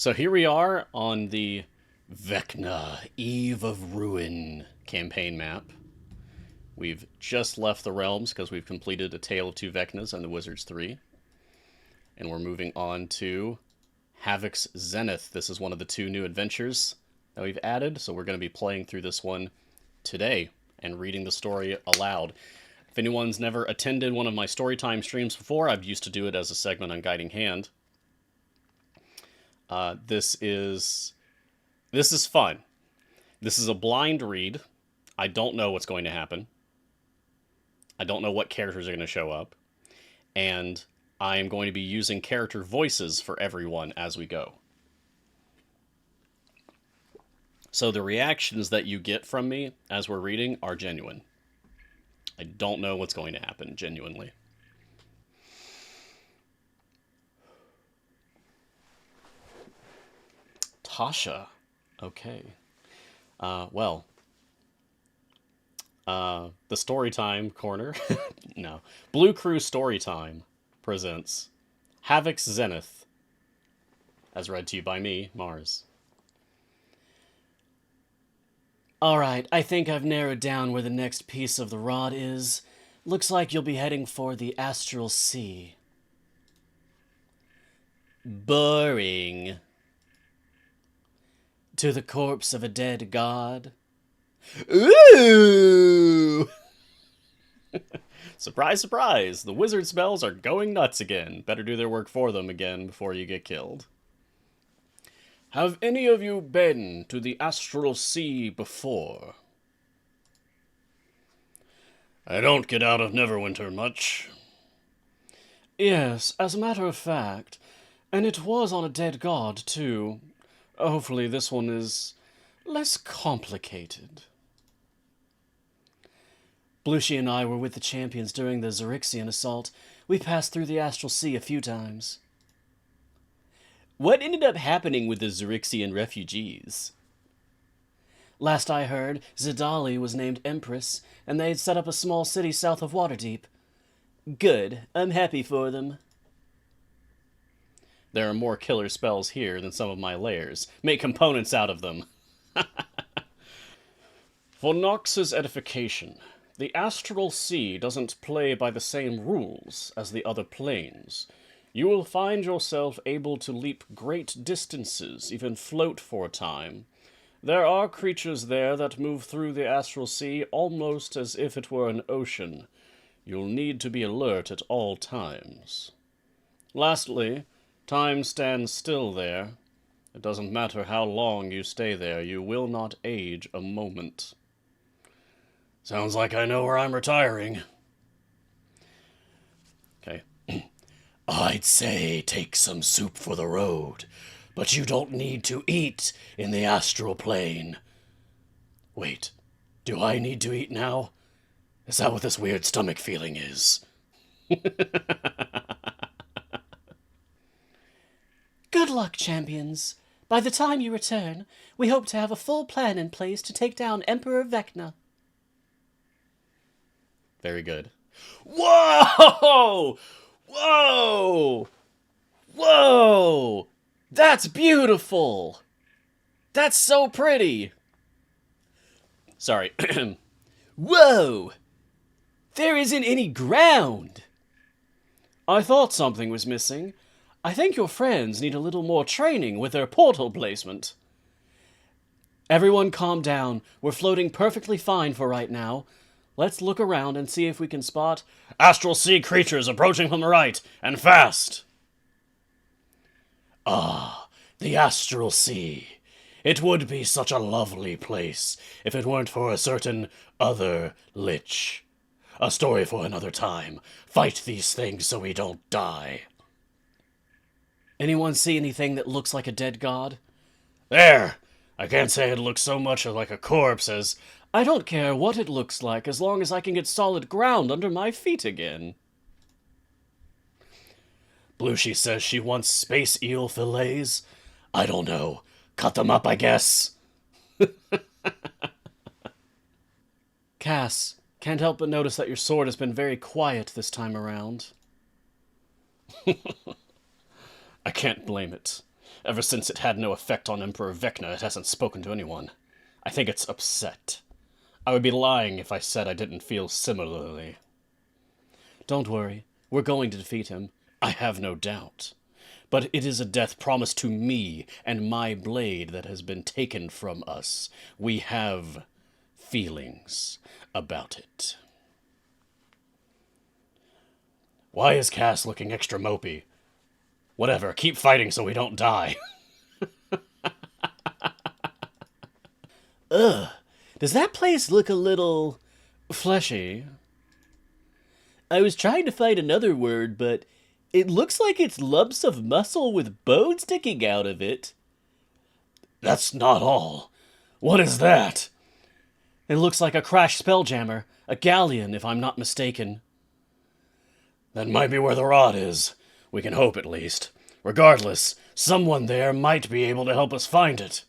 So here we are on the Vecna, Eve of Ruin campaign map. We've just left the realms because we've completed A Tale of Two Vecnas and the Wizards 3. And we're moving on to Havock's Zenith. This is one of the two new adventures that we've added, so we're going to be playing through this one today and reading the story aloud. If anyone's never attended one of my Storytime streams before, I've used to do it as a segment on Guiding Hand. This is fun. This is a blind read. I don't know what's going to happen. I don't know what characters are going to show up. And I am going to be using character voices for everyone as we go. So the reactions that you get from me as we're reading are genuine. I don't know what's going to happen, genuinely. Tasha. Okay. The Storytime corner. No. Blue Crew Storytime presents Havock's Zenith, as read to you by me, Mars. Alright, I think I've narrowed down where the next piece of the rod is. Looks like you'll be heading for the Astral Sea. Boring. To the corpse of a dead god. Ooh! Surprise, surprise! The wizard spells are going nuts again. Better do their work for them again before you get killed. Have any of you been to the Astral Sea before? I don't get out of Neverwinter much. Yes, as a matter of fact. And it was on a dead god, too. Hopefully this one is less complicated. Blushie and I were with the champions during the Xerixian assault. We passed through the Astral Sea a few times. What ended up happening with the Xerixian refugees? Last I heard, Zidali was named Empress, and they had set up a small city south of Waterdeep. Good. I'm happy for them. There are more killer spells here than some of my lairs. Make components out of them. For Nox's edification, the Astral Sea doesn't play by the same rules as the other planes. You will find yourself able to leap great distances, even float for a time. There are creatures there that move through the Astral Sea almost as if it were an ocean. You'll need to be alert at all times. Lastly, time stands still there. It doesn't matter how long you stay there, you will not age a moment. Sounds like I know where I'm retiring. Okay. I'd say take some soup for the road, but you don't need to eat in the astral plane. Wait, do I need to eat now? Is that what this weird stomach feeling is? Good luck, champions. By the time you return, we hope to have a full plan in place to take down Emperor Vecna. Very good. Whoa! Whoa! Whoa! That's beautiful! That's so pretty! Sorry. Whoa! There isn't any ground! I thought something was missing. I think your friends need a little more training with their portal placement. Everyone calm down. We're floating perfectly fine for right now. Let's look around and see if we can spot Astral Sea creatures approaching from the right, and fast! Ah, the Astral Sea. It would be such a lovely place if it weren't for a certain other lich. A story for another time. Fight these things so we don't die. Anyone see anything that looks like a dead god? There! I can't say it looks so much like a corpse as... I don't care what it looks like as long as I can get solid ground under my feet again. Blushie says she wants space eel fillets. I don't know. Cut them up, I guess. Cass, can't help but notice that your sword has been very quiet this time around. I can't blame it. Ever since it had no effect on Emperor Vecna, it hasn't spoken to anyone. I think it's upset. I would be lying if I said I didn't feel similarly. Don't worry, we're going to defeat him. I have no doubt. But it is a death promised to me and my blade that has been taken from us. We have feelings about it. Why is Cass looking extra mopey? Whatever, keep fighting so we don't die. Ugh, does that place look a little fleshy? I was trying to find another word, but it looks like it's lumps of muscle with bone sticking out of it. That's not all. What is that? It looks like a crashed spelljammer, a galleon if I'm not mistaken. That might be where the rod is. We can hope, at least. Regardless, someone there might be able to help us find it.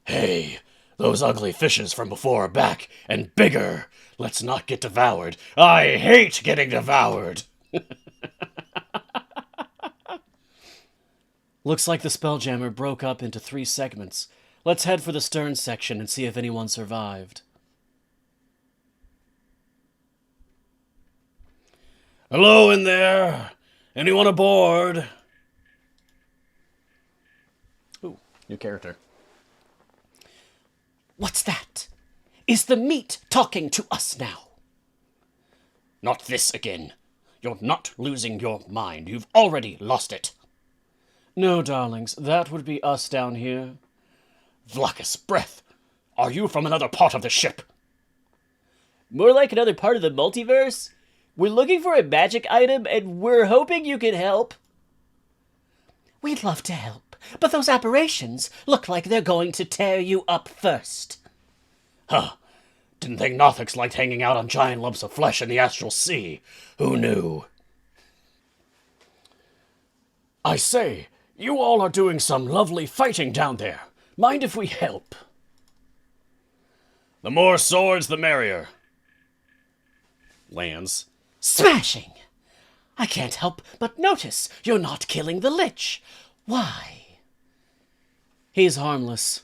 Hey, those ugly fishes from before are back, and bigger. Let's not get devoured. I hate getting devoured. Looks like the spelljammer broke up into 3 segments. Let's head for the stern section and see if anyone survived. Hello in there. Anyone aboard? Ooh, new character. What's that? Is the meat talking to us now? Not this again. You're not losing your mind. You've already lost it. No, darlings, that would be us down here. Vlacus breath. Are you from another part of the ship? More like another part of the multiverse? We're looking for a magic item, and we're hoping you can help. We'd love to help, but those aberrations look like they're going to tear you up first. Huh. Didn't think Nothics liked hanging out on giant lumps of flesh in the astral sea. Who knew? I say, you all are doing some lovely fighting down there. Mind if we help? The more swords, the merrier. Lands. Smashing! I can't help but notice you're not killing the Lich. Why? He's harmless.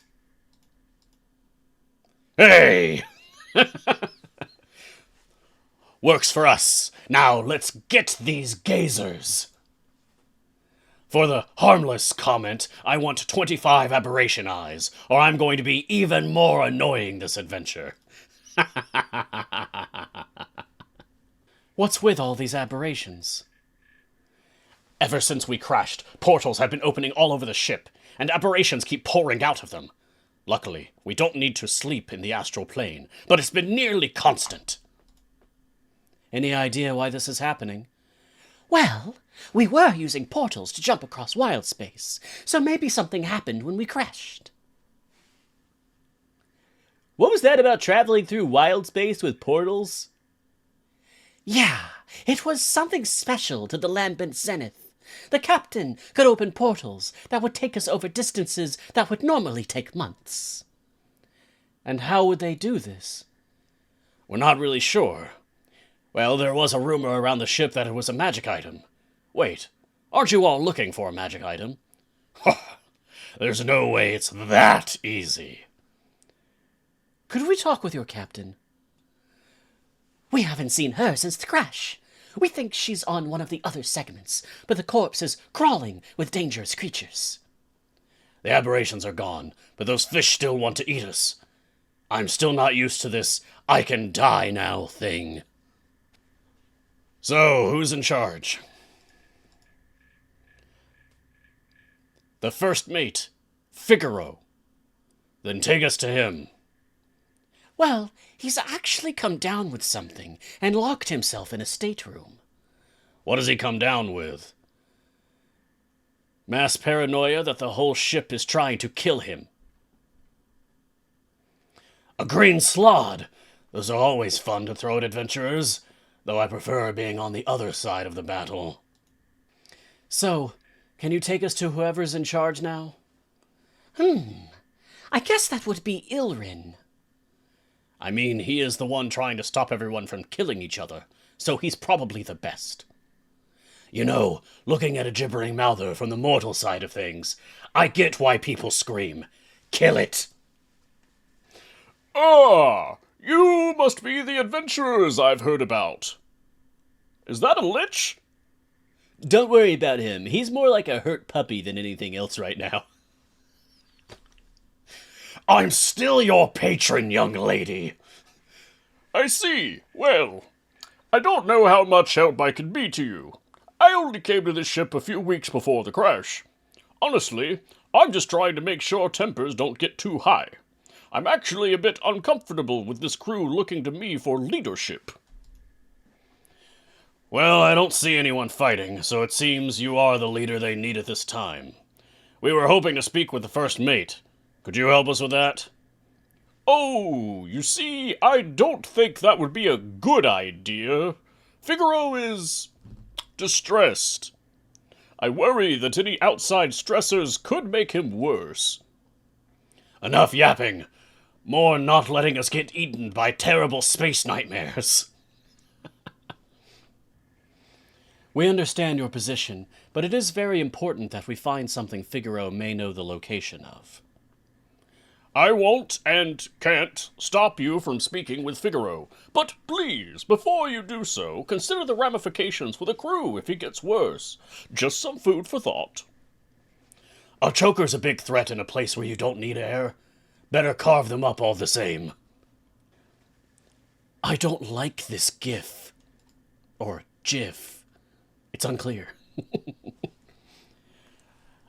Hey! Works for us. Now let's get these gazers. For the harmless comment, I want 25 aberration eyes, or I'm going to be even more annoying this adventure. What's with all these aberrations? Ever since we crashed, portals have been opening all over the ship, and aberrations keep pouring out of them. Luckily, we don't need to sleep in the astral plane, but it's been nearly constant. Any idea why this is happening? Well, we were using portals to jump across wild space, so maybe something happened when we crashed. What was that about traveling through wild space with portals? Yeah, it was something special to the lambent Zenith. The captain could open portals that would take us over distances that would normally take months. And how would they do this? We're not really sure. Well, there was a rumor around the ship that it was a magic item. Wait, aren't you all looking for a magic item? There's no way it's that easy. Could we talk with your captain? We haven't seen her since the crash. We think she's on one of the other segments, but the corpse is crawling with dangerous creatures. The aberrations are gone, but those fish still want to eat us. I'm still not used to this I can die now thing. So, who's in charge? The first mate, Figaro. Then take us to him. Well, he's actually come down with something and locked himself in a stateroom. What does he come down with? Mass paranoia that the whole ship is trying to kill him. A green slod! Those are always fun to throw at adventurers, though I prefer being on the other side of the battle. So, can you take us to whoever's in charge now? I guess that would be Ilrin. I mean, he is the one trying to stop everyone from killing each other, so he's probably the best. You know, looking at a gibbering mouther from the mortal side of things, I get why people scream. Kill it! Ah, you must be the adventurers I've heard about. Is that a lich? Don't worry about him. He's more like a hurt puppy than anything else right now. I'm still your patron, young lady. I see. Well, I don't know how much help I can be to you. I only came to this ship a few weeks before the crash. Honestly, I'm just trying to make sure tempers don't get too high. I'm actually a bit uncomfortable with this crew looking to me for leadership. Well, I don't see anyone fighting, so it seems you are the leader they need at this time. We were hoping to speak with the first mate. Could you help us with that? Oh, you see, I don't think that would be a good idea. Figaro is distressed. I worry that any outside stressors could make him worse. Enough yapping. More not letting us get eaten by terrible space nightmares. We understand your position, but it is very important that we find something Figaro may know the location of. I won't and can't stop you from speaking with Figaro, but please, before you do so, consider the ramifications for the crew if he gets worse. Just some food for thought. A choker's a big threat in a place where you don't need air. Better carve them up all the same. I don't like this gif. Or gif. It's unclear.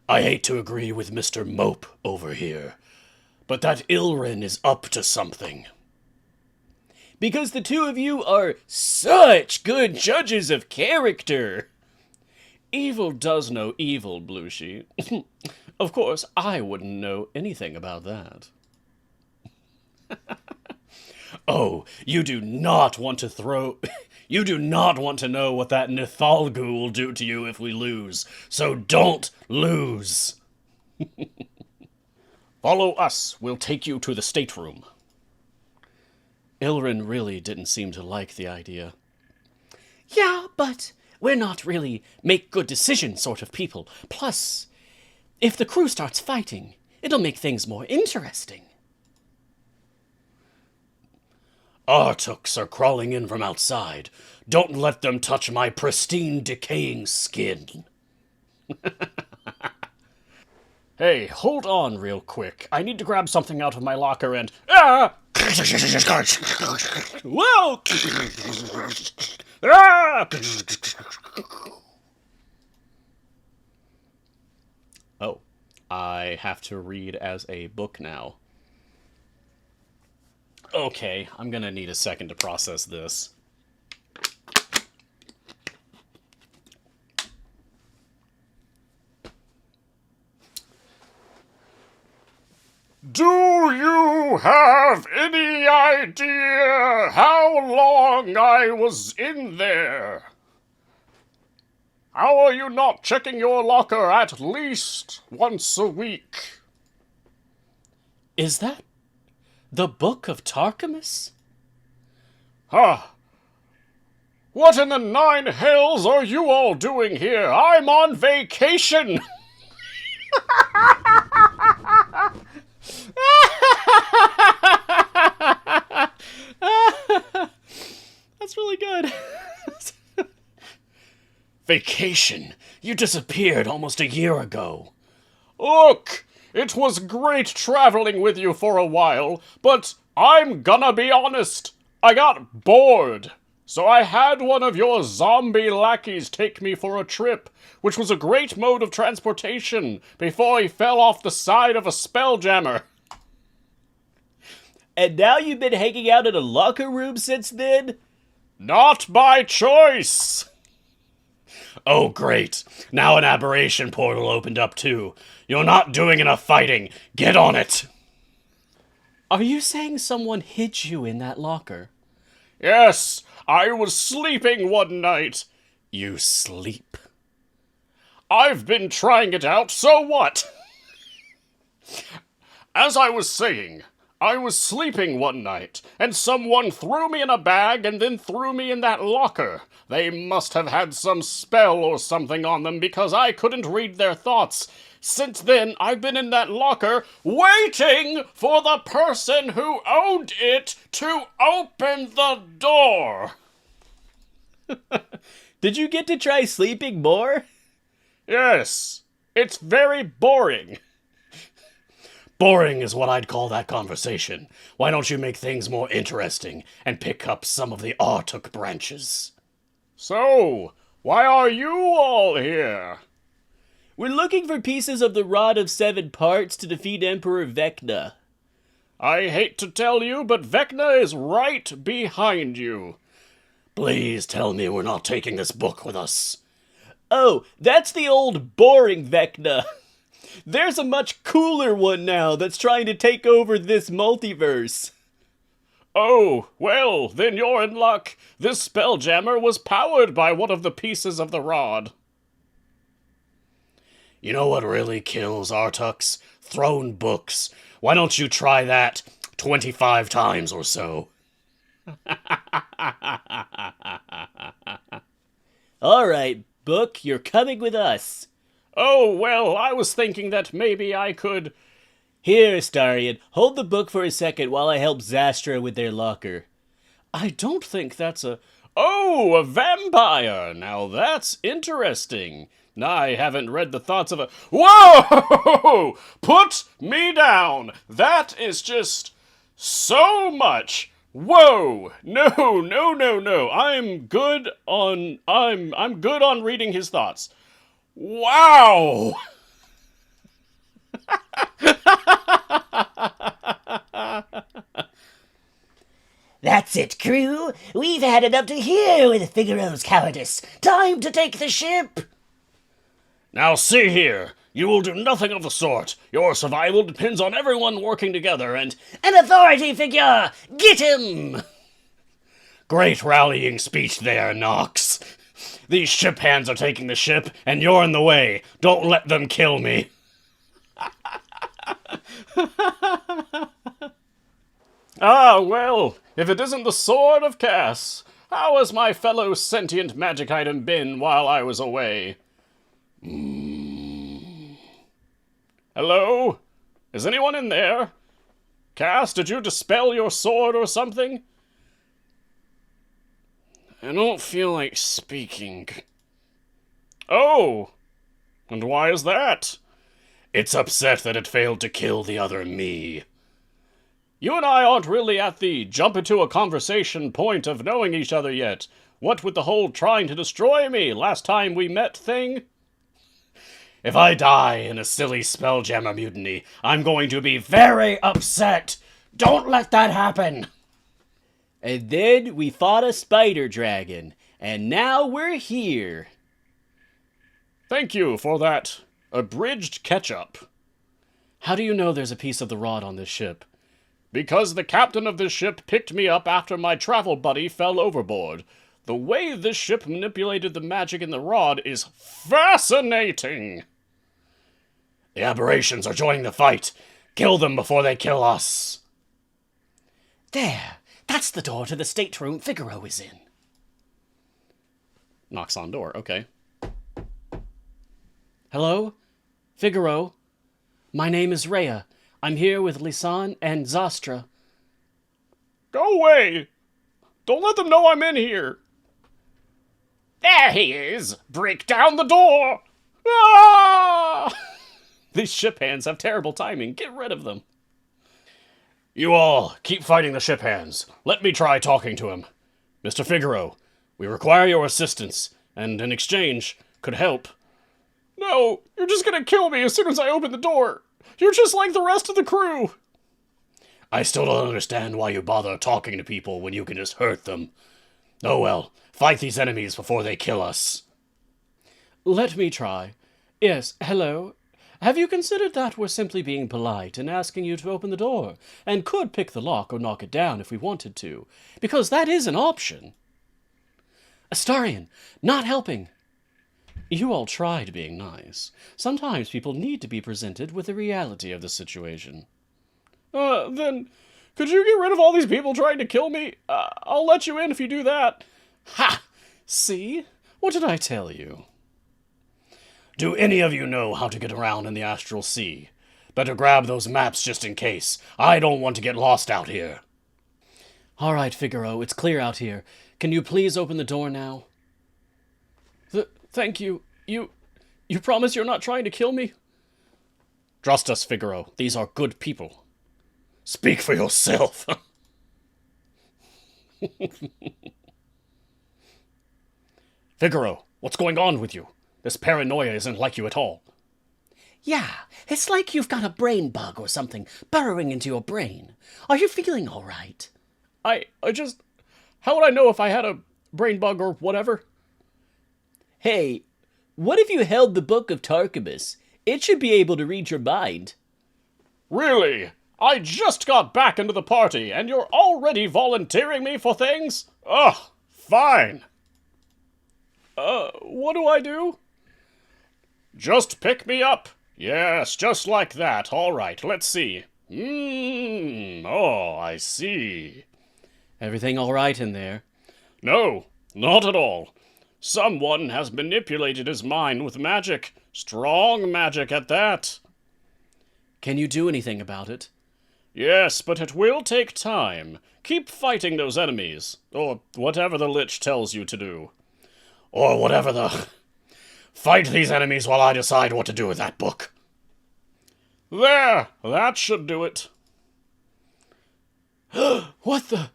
I hate to agree with Mr. Mope over here, but that Ilrin is up to something. Because the two of you are such good judges of character. Evil does know evil, Blueshy. Of course, I wouldn't know anything about that. Oh, you do not want to throw... You do not want to know what that Nithalgu will do to you if we lose, so don't lose. Follow us. We'll take you to the stateroom. Ilrin really didn't seem to like the idea. Yeah, but we're not really make good decisions sort of people. Plus, if the crew starts fighting, it'll make things more interesting. Artooks are crawling in from outside. Don't let them touch my pristine, decaying skin. Hey, hold on real quick. I need to grab something out of my locker and... Ah! Whoa! Ah! Oh, I have to read as a book now. Okay, I'm gonna need a second to process this. Do you have any idea how long I was in there? How are you not checking your locker at least once a week? Is that the Book of Tarkamus? Huh. What in the nine hells are you all doing here? I'm on vacation! That's really good. Vacation? You disappeared almost a year ago. Look, it was great traveling with you for a while, but I'm gonna be honest. I got bored. So I had one of your zombie lackeys take me for a trip, which was a great mode of transportation before he fell off the side of a spelljammer. And now you've been hanging out in a locker room since then? Not by choice. Oh, great. Now an aberration portal opened up too. You're not doing enough fighting. Get on it. Are you saying someone hid you in that locker? Yes, I was sleeping one night. You sleep? I've been trying it out, so what? As I was saying, I was sleeping one night, and someone threw me in a bag and then threw me in that locker. They must have had some spell or something on them because I couldn't read their thoughts. Since then, I've been in that locker waiting for the person who owned it to open the door. Did you get to try sleeping more? Yes, it's very boring. Boring is what I'd call that conversation. Why don't you make things more interesting and pick up some of the Artuk branches? So, why are you all here? We're looking for pieces of the Rod of Seven Parts to defeat Emperor Vecna. I hate to tell you, but Vecna is right behind you. Please tell me we're not taking this book with us. Oh, that's the old boring Vecna. There's a much cooler one now that's trying to take over this multiverse. Oh, well, then you're in luck. This spelljammer was powered by one of the pieces of the rod. You know what really kills Artuks? Thrown books. Why don't you try that 25 times or so? All right, book, you're coming with us. Oh, well, I was thinking that maybe I could... Here, Starion, hold the book for a second while I help Zastra with their locker. I don't think that's a... Oh, a vampire! Now that's interesting. I haven't read the thoughts of a... Whoa! Put me down! That is just so much. Whoa! No. I'm good on reading his thoughts. Wow! That's it, crew. We've had it up to here with Figaro's cowardice. Time to take the ship. Now see here. You will do nothing of the sort. Your survival depends on everyone working together and... An authority figure! Get him! Great rallying speech there, Nox. These ship hands are taking the ship, and you're in the way. Don't let them kill me. Ah, well, if it isn't the Sword of Cass, how has my fellow sentient magic item been while I was away? Hello? Is anyone in there? Cass, did you dispel your sword or something? I don't feel like speaking. Oh! And why is that? It's upset that it failed to kill the other me. You and I aren't really at the jump into a conversation point of knowing each other yet. What with the whole trying to destroy me last time we met thing? If I die in a silly spelljammer mutiny, I'm going to be very upset. Don't let that happen. And then we fought a spider dragon, and now we're here. Thank you for that abridged catch-up. How do you know there's a piece of the rod on this ship? Because the captain of this ship picked me up after my travel buddy fell overboard. The way this ship manipulated the magic in the rod is fascinating. The aberrations are joining the fight. Kill them before they kill us. There. That's the door to the stateroom Figaro is in. Knocks on door, okay. Hello? Figaro? My name is Rhea. I'm here with Lisanne and Zastra. Go away! Don't let them know I'm in here! There he is! Break down the door! Ah! These ship hands have terrible timing. Get rid of them. You all, keep fighting the ship hands. Let me try talking to him. Mr. Figaro, we require your assistance, and in exchange, could help. No, you're just gonna kill me as soon as I open the door. You're just like the rest of the crew. I still don't understand why you bother talking to people when you can just hurt them. Oh well, fight these enemies before they kill us. Let me try. Yes, hello. Have you considered that we're simply being polite and asking you to open the door, and could pick the lock or knock it down if we wanted to, because that is an option. Astarion, not helping. You all tried being nice. Sometimes people need to be presented with the reality of the situation. Then Could you get rid of all these people trying to kill me? I'll let you in if you do that. Ha! See? What did I tell you? Do any of you know how to get around in the astral sea? Better grab those maps just in case. I don't want to get lost out here. All right, Figaro, it's clear out here. Can you please open the door now? Thank you. You promise you're not trying to kill me? Trust us, Figaro. These are good people. Speak for yourself. Figaro, what's going on with you? This paranoia isn't like you at all. Yeah, it's like you've got a brain bug or something burrowing into your brain. Are you feeling all right? I just... How would I know if I had a brain bug or whatever? Hey, what if you held the Book of Tarquemis? It should be able to read your mind. Really? I just got back into the party, and you're already volunteering me for things? Ugh, fine. What do I do? Just pick me up. Yes, just like that. All right, let's see. Oh, I see. Everything all right in there? No, not at all. Someone has manipulated his mind with magic. Strong magic at that. Can you do anything about it? Yes, but it will take time. Keep fighting those enemies, or whatever the Lich tells you to do. Or whatever the... Fight these enemies while I decide what to do with that book. There! That should do it. What the...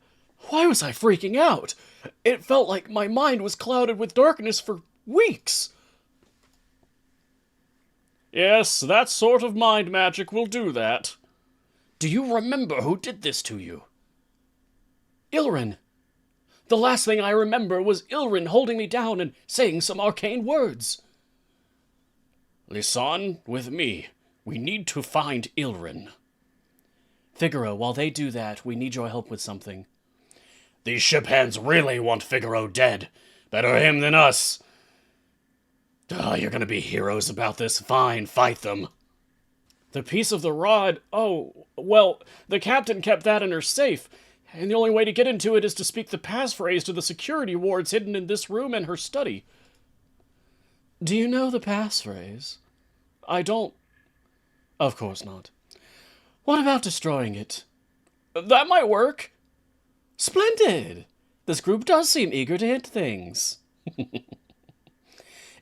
Why was I freaking out? It felt like my mind was clouded with darkness for weeks. Yes, that sort of mind magic will do that. Do you remember who did this to you? Ilrin. The last thing I remember was Ilrin holding me down and saying some arcane words. Lisan, with me. We need to find Ilrin. Figaro, while they do that, we need your help with something. These ship hands really want Figaro dead. Better him than us. You're gonna be heroes about this. Fine, fight them. The piece of the rod... Oh, well, the captain kept that in her safe, and the only way to get into it is to speak the passphrase to the security wards hidden in this room and her study. Do you know the passphrase? I don't... Of course not. What about destroying it? That might work. Splendid! This group does seem eager to hit things.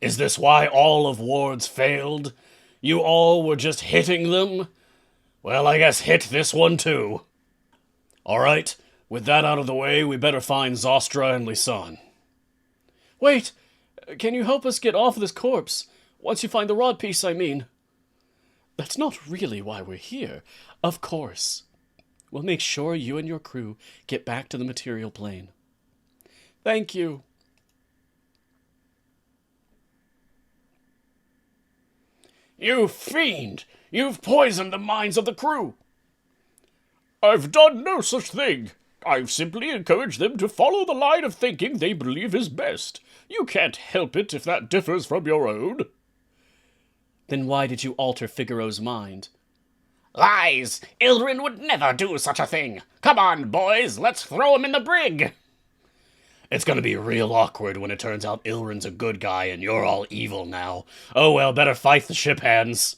Is this why all of wards failed? You all were just hitting them? Well, I guess hit this one too. Alright, with that out of the way, we better find Zostra and Lisan. Wait! Can you help us get off this corpse? Once you find the rod piece, I mean. That's not really why we're here. Of course. We'll make sure you and your crew get back to the material plane. Thank you. You fiend! You've poisoned the minds of the crew! I've done no such thing. I've simply encouraged them to follow the line of thinking they believe is best. You can't help it if that differs from your own. Then why did you alter Figaro's mind? Lies! Ilrin would never do such a thing. Come on, boys, let's throw him in the brig. It's gonna be real awkward when it turns out Ilrin's a good guy and you're all evil now. Oh well, better fight the ship hands.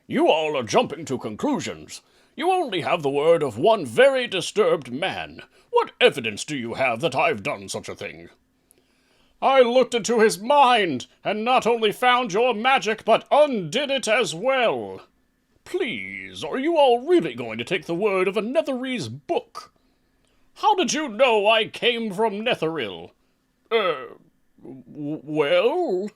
You all are jumping to conclusions. You only have the word of one very disturbed man. What evidence do you have that I've done such a thing? I looked into his mind, and not only found your magic, but undid it as well. Please, are you all really going to take the word of a Netherese book? How did you know I came from Netheril? Well?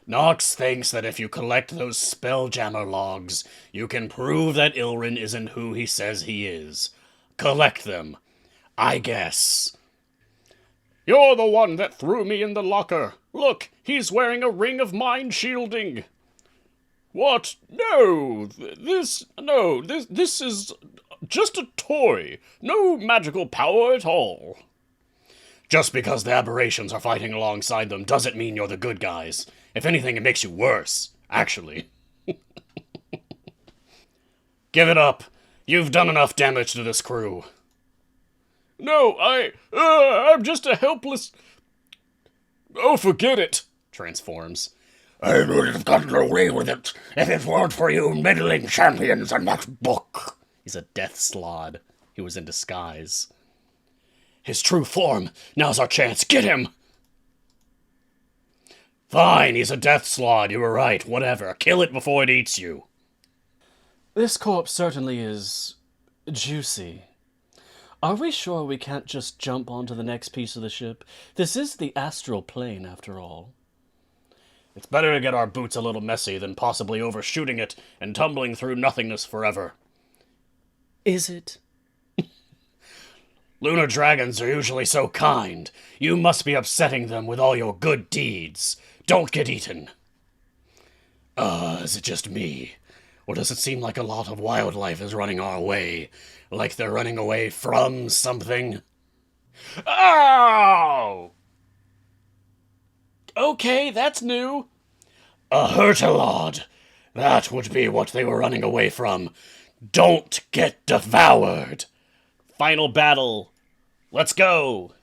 Nox thinks that if you collect those Spelljammer logs, you can prove that Ilrin isn't who he says he is. Collect them, I guess. You're the one that threw me in the locker. Look, he's wearing a ring of mind shielding. What? No, this is just a toy. No magical power at all. Just because the aberrations are fighting alongside them doesn't mean you're the good guys. If anything, it makes you worse, actually. Give it up. You've done enough damage to this crew. No, I'm just a helpless... Oh, forget it, transforms. I would have gotten away with it if it weren't for you meddling champions in that book. He's a death slod. He was in disguise. His true form. Now's our chance. Get him! Fine, he's a death slod. You were right. Whatever. Kill it before it eats you. This corpse certainly is juicy. Are we sure we can't just jump onto the next piece of the ship? This is the astral plane, after all. It's better to get our boots a little messy than possibly overshooting it and tumbling through nothingness forever. Is it? Lunar dragons are usually so kind. You must be upsetting them with all your good deeds. Don't get eaten. Is it just me? Or does it seem like a lot of wildlife is running our way? Like they're running away from something? Ow! Okay, that's new. A hurtalod. That would be what they were running away from. Don't get devoured. Final battle. Let's go.